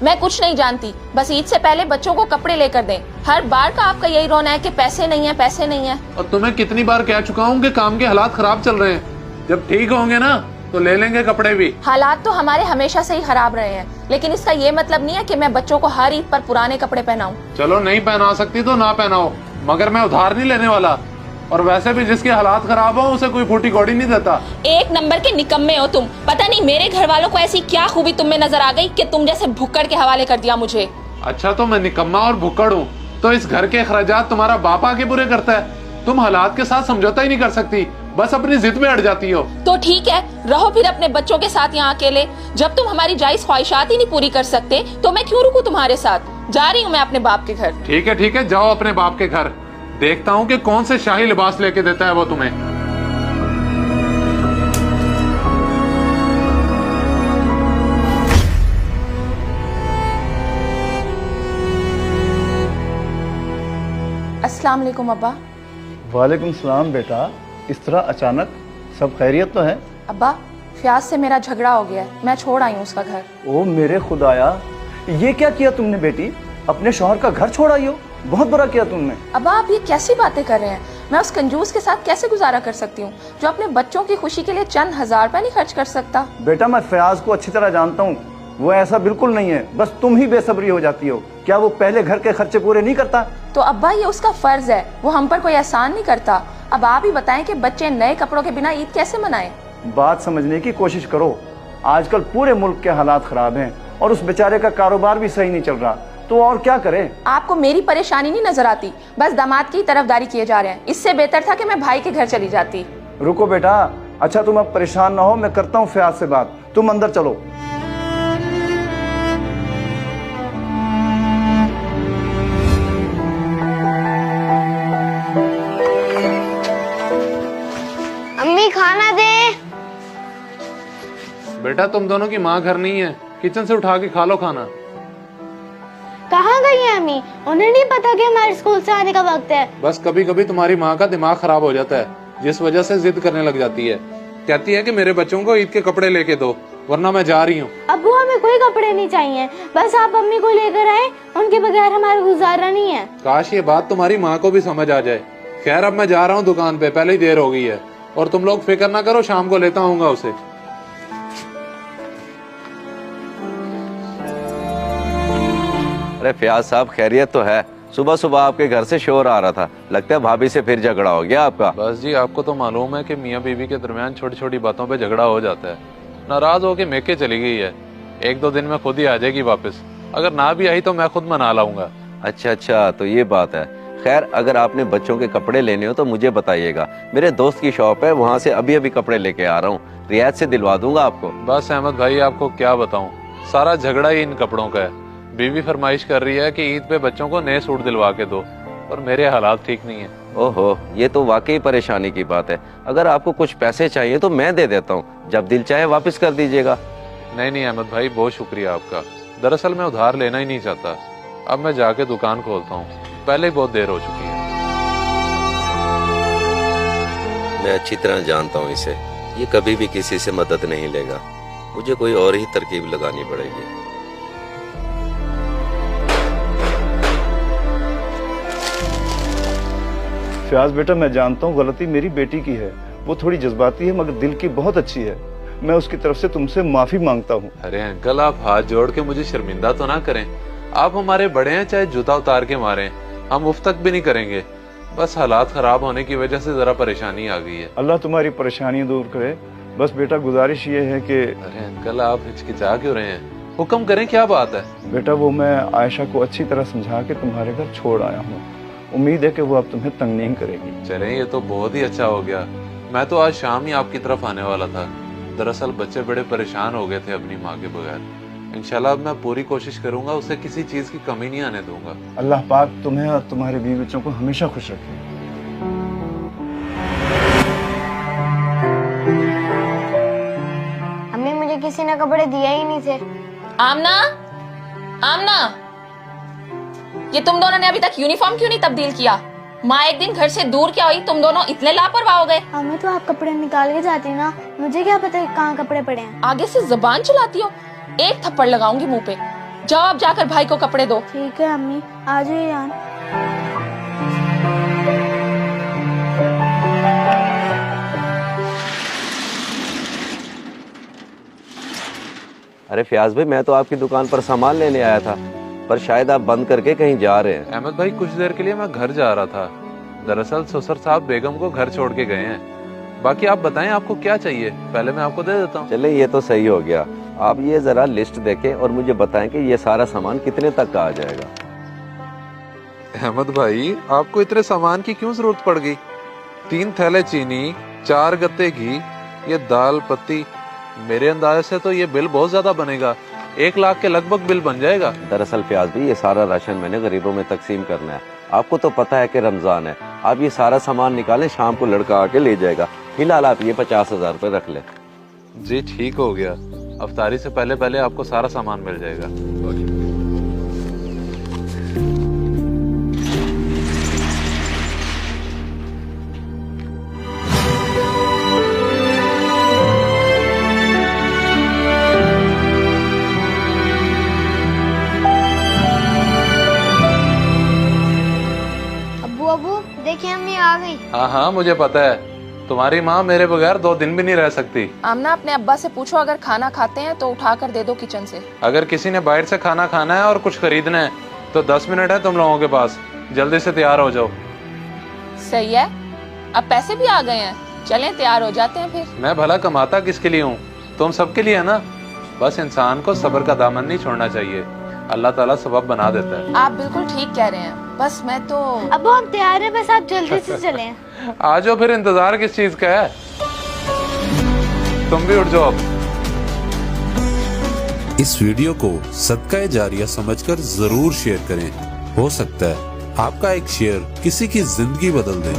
मैं कुछ नहीं जानती, बस ईद से पहले बच्चों को कपड़े लेकर दें। हर बार का आपका यही रोना है कि पैसे नहीं है, पैसे नहीं है। और तुम्हें कितनी बार कह चुका हूँ कि काम के हालात खराब चल रहे हैं, जब ठीक होंगे ना तो ले लेंगे कपड़े भी। हालात तो हमारे हमेशा से ही खराब रहे हैं, लेकिन इसका ये मतलब नहीं है कि मैं बच्चों को हर ईद पर पुराने कपड़े पहनाऊं। चलो नहीं पहना सकती तो ना पहनाओ, मगर मैं उधार नहीं लेने वाला। और वैसे भी जिसके हालात खराब हो उसे कोई फूटी कौड़ी नहीं देता। एक नंबर के निकम्मे हो तुम। पता नहीं मेरे घर वालों को ऐसी क्या खूबी तुम में नजर आ गई कि तुम जैसे भुक्कड़ के हवाले कर दिया मुझे। अच्छा तो मैं निकम्मा और भुक्कड़ हूँ तो इस घर के अखराजात तुम्हारा बाप आके पूरे करता है। तुम हालात के साथ समझौता ही नहीं कर सकती, बस अपनी जिद में अड़ जाती हो। तो ठीक है, रहो फिर अपने बच्चों के साथ यहाँ अकेले। जब तुम हमारी जायज ख्वाहिशात ही नहीं पूरी कर सकते तो मैं क्यों रुकूं तुम्हारे साथ। जा रही हूँ मैं अपने बाप के घर। ठीक है, जाओ अपने बाप के घर। देखता हूँ कि कौन से शाही लिबास लेके देता है वो तुम्हें। अस्सलाम वालेकुम अब्बा। वालेकुम सलाम बेटा, इस तरह अचानक, सब खैरियत तो है? अब्बा, फयाज से मेरा झगड़ा हो गया है, मैं छोड़ आई हूँ उसका घर। ओ मेरे खुदाया, ये क्या किया तुमने बेटी? अपने शौहर का घर छोड़ आई हो, बहुत बुरा किया तुमने। अब्बा आप ये कैसी बातें कर रहे हैं? मैं उस कंजूस के साथ कैसे गुजारा कर सकती हूँ जो अपने बच्चों की खुशी के लिए चंद हजार रुपए नहीं खर्च कर सकता। बेटा मैं फयाज को अच्छी तरह जानता हूँ, वो ऐसा बिल्कुल नहीं है, बस तुम ही बेसब्री हो जाती हो। क्या वो पहले घर के खर्चे पूरे नहीं करता? तो अब्बा ये उसका फर्ज है, वो हम पर कोई एहसान नहीं करता। अब आप ही बताएं कि बच्चे नए कपड़ों के बिना ईद कैसे मनाएं? बात समझने की कोशिश करो। आजकल पूरे मुल्क के हालात खराब हैं और उस बेचारे का कारोबार भी सही नहीं चल रहा, तो और क्या करें? आपको मेरी परेशानी नहीं नजर आती, बस दामाद की तरफदारी किए जा रहे हैं। इससे बेहतर था कि मैं भाई के घर चली जाती। रुको बेटा, अच्छा तुम अब परेशान ना हो, मैं करता हूँ फयाज से बात, तुम अंदर चलो। अम्मी खाना दे। बेटा तुम दोनों की माँ घर नहीं है, किचन से उठा के खा लो खाना। कहाँ गई है अम्मी? उन्हें नहीं पता कि हमारे स्कूल से आने का वक्त है। बस कभी कभी तुम्हारी माँ का दिमाग खराब हो जाता है, जिस वजह से जिद करने लग जाती है। कहती है कि मेरे बच्चों को ईद के कपड़े लेके दो, वरना मैं जा रही हूँ। अब्बू हमें कोई कपड़े नहीं चाहिए, बस आप अम्मी को लेकर आए, उनके बगैर हमारा गुजारा नहीं है। काश ये बात तुम्हारी माँ को भी समझ आ जाए। खैर अब मैं जा रहा हूँ दुकान पे, पहले ही देर हो गई है। और तुम लोग फिक्र ना करो, शाम को लेता आऊंगा उसे। अरे फयाज साहब खैरियत तो है? सुबह सुबह आपके घर से शोर आ रहा था, लगता है भाभी से फिर झगड़ा हो गया आपका। बस जी आपको तो मालूम है कि मियाँ बीवी के दरमियान छोटी छोटी बातों पे झगड़ा हो जाता है। नाराज होके मेके चली गई है, एक दो दिन में खुद ही आ जाएगी वापस। अगर ना भी आई तो मैं खुद मना लाऊंगा। अच्छा तो ये बात है। खैर अगर आपने बच्चों के कपड़े लेने हो तो मुझे बताइएगा, मेरे दोस्त की शॉप है, वहाँ से अभी अभी कपड़े लेके आ रहा हूँ, रियायत से दिलवा दूंगा आपको। बस अहमद भाई आपको क्या बताऊं, सारा झगड़ा ही इन कपड़ों का है। बीवी फरमाइश कर रही है कि ईद पे बच्चों को नए सूट दिलवा के दो, और मेरे हालात ठीक नहीं है। ओहो, ये तो वाकई परेशानी की बात है। अगर आपको कुछ पैसे चाहिए तो मैं दे देता हूँ, जब दिल चाहे वापस कर दीजिएगा। नहीं अहमद भाई, बहुत शुक्रिया आपका। दरअसल मैं उधार लेना ही नहीं चाहता। अब मैं जाके दुकान खोलता हूँ, पहले ही बहुत देर हो चुकी है। मैं अच्छी तरह जानता हूँ इसे, ये कभी भी किसी से मदद नहीं लेगा। मुझे कोई और ही तरकीब लगानी पड़ेगी। फयाज बेटा मैं जानता हूँ गलती मेरी बेटी की है, वो थोड़ी जज्बाती है मगर दिल की बहुत अच्छी है। मैं उसकी तरफ से तुमसे माफी मांगता हूँ। अरे अंकल आप हाथ जोड़ के मुझे शर्मिंदा तो ना करें। आप हमारे बड़े हैं, चाहे जूता उतार के मारें, हम मुफ्त तक भी नहीं करेंगे। बस हालात खराब होने की वजह से जरा परेशानी आ गई है। अल्लाह तुम्हारी परेशानी दूर करे। बस बेटा गुजारिश ये है कि अरे अंकल आप हिचकिचा क्यों रहे हैं? हुक्म करें, क्या बात है? बेटा वो मैं आयशा को अच्छी तरह समझा के तुम्हारे घर छोड़ आया हूँ, उम्मीद है कि वो अब तुम्हें तंग नहीं करेगी। चलें ये तो बहुत ही अच्छा हो गया। मैं तो आज शाम ही आपकी तरफ आने वाला था। दरअसल बच्चे बड़े परेशान हो गए थे अपनी माँ के बगैर। इंशाल्लाह अब मैं पूरी कोशिश करूंगा, उसे किसी चीज की कमी नहीं आने दूंगा। अल्लाह पाक तुम्हें और तुम्हारे बीवी बच्चों को हमेशा खुश रखे। अम्मी मुझे किसी ने कपड़े दिए ही नहीं थे। आमना, आमना, ये तुम दोनों ने अभी तक यूनिफॉर्म क्यों नहीं तब्दील किया? माँ एक दिन घर से दूर क्या हुई, तुम दोनों इतने लापरवाह हो गए। हमें तो आप कपड़े निकाल के जाती ना, मुझे क्या पता कहाँ कपड़े पड़े हैं। आगे से जुबान चलाती हो, एक थप्पड़ लगाऊंगी मुंह पे। जाओ आप जाकर भाई को कपड़े दो। ठीक है अम्मी, आ जाइए यार। अरे फयाज भाई, मैं तो आपकी दुकान पर सामान लेने आया था, पर शायद आप बंद करके कहीं जा रहे हैं। अहमद भाई, कुछ देर के लिए मैं घर जा रहा था। दरअसल ससुर साहब बेगम को घर छोड़ के गए हैं। बाकी आप बताएं आपको क्या चाहिए, पहले मैं आपको दे देता हूँ। चले, ये तो सही हो गया। आप ये जरा लिस्ट देखें और मुझे बताएं कि ये सारा सामान कितने तक का आ जाएगा। अहमद भाई, आपको इतने सामान की क्यों जरूरत पड़ गई? 3 थैले चीनी, 4 गत्ते घी, ये दाल पत्ती, मेरे अंदाजे से तो ये बिल बहुत ज्यादा बनेगा। 1 लाख के लगभग बिल बन जाएगा। दरअसल फयाज भाई, ये सारा राशन मैंने गरीबों में तकसीम करना है। आपको तो पता है कि रमजान है। आप ये सारा सामान निकालें, शाम को लड़का आके ले जाएगा। फिलहाल आप ये 50,000 रुपए रख लें। जी ठीक हो गया, अफ्तारी से पहले पहले आपको सारा सामान मिल जाएगा। अबू देखिए अम्मी आ गई। हाँ हाँ, मुझे पता है। तुम्हारी माँ मेरे बगैर 2 दिन भी नहीं रह सकती। आमना, अपने अब्बा से पूछो, अगर खाना खाते हैं तो उठा कर दे दो किचन से। अगर किसी ने बाहर से खाना खाना है और कुछ खरीदना है तो 10 मिनट है तुम लोगों के पास। जल्दी से तैयार हो जाओ। सही है, अब पैसे भी आ गए हैं, चलें तैयार हो जाते हैं फिर। मैं भला कमाता किसके लिए हूँ? तुम सबके लिए है ना। बस इंसान को सब्र का दामन नहीं छोड़ना चाहिए, अल्लाह ताला सबब बना देता है। आप बिल्कुल ठीक कह रहे हैं। बस मैं तो अबू हम तैयार हैं, बस आप जल्दी से चलें। आ जाओ फिर, इंतजार किस चीज का है? तुम भी उठ जाओ अब। इस वीडियो को सदका जारिया समझकर जरूर शेयर करें। हो सकता है आपका एक शेयर किसी की जिंदगी बदल दे।